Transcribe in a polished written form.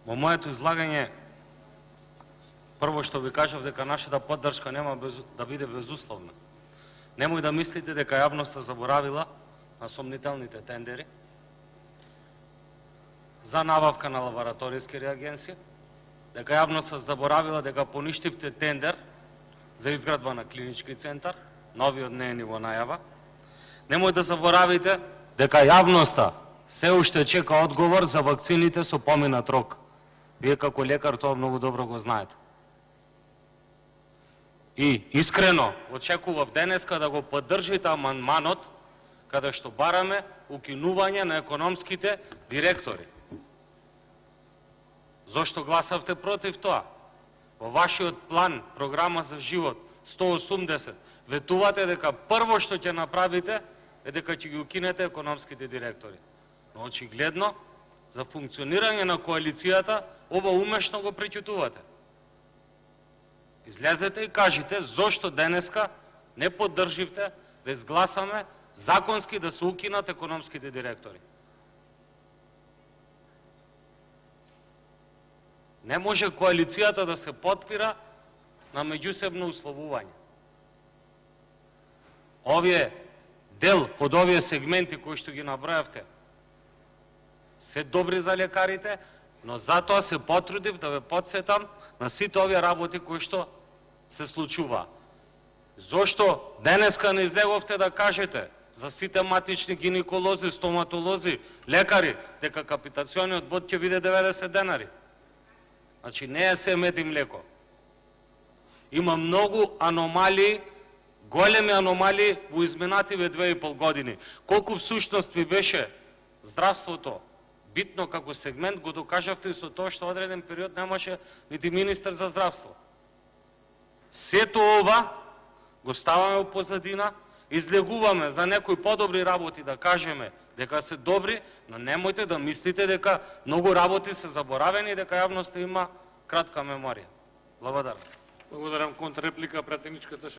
Во моето излагање, прво што ви кажав дека нашата поддршка нема да биде безусловна. Немој да мислите дека јавноста заборавила на сомнителните тендери за набавка на лабораториски реагенси, дека јавноста заборавила дека поништивте тендер за изградба на клинички центар, новиот не е ни во најава. Немој да заборавите дека јавноста се уште чека одговор за вакцините со поминат рок. Вие како лекар тоа многу добро го знаете. И искрено очекував денеска да го поддржите амандманот каде што бараме укинување на економските директори. Зошто гласавте против тоа? Во вашиот план, програма за живот 180, ветувате дека прво што ќе направите е дека ќе ги укинете економските директори. Но очигледно, за функционирање на коалицијата, ова умешно го преќутувате. Излезете и кажете зошто денеска не поддрживте да изгласаме законски да се укинат економските директори. Не може коалицијата да се потпира на меѓусебно условување. Овие дел од овие сегменти кои што ги набројавте се добри за лекарите, но затоа се потрудив да ве потсетам на сите овие работи кои што се случува. Зошто денеска не излеговте да кажете за сите матични гинеколози, стоматолози, лекари, дека капитациониот бод ќе биде 90 денари? Значи не е се мед и млеко. Има многу аномалии, големи аномалии во изминативе 2,5 години. Колку всушност ви беше здравството битно како сегмент, го докажавте и со тоа што одреден период немаше нити министер за здравство. Сето ова го ставаме во позадина, излегуваме за некои подобри работи да кажеме дека се добри, но немојте да мислите дека многу работи се заборавени и дека јавноста има кратка меморија. Благодарам. Благодарам. Контрреплика, пратеничката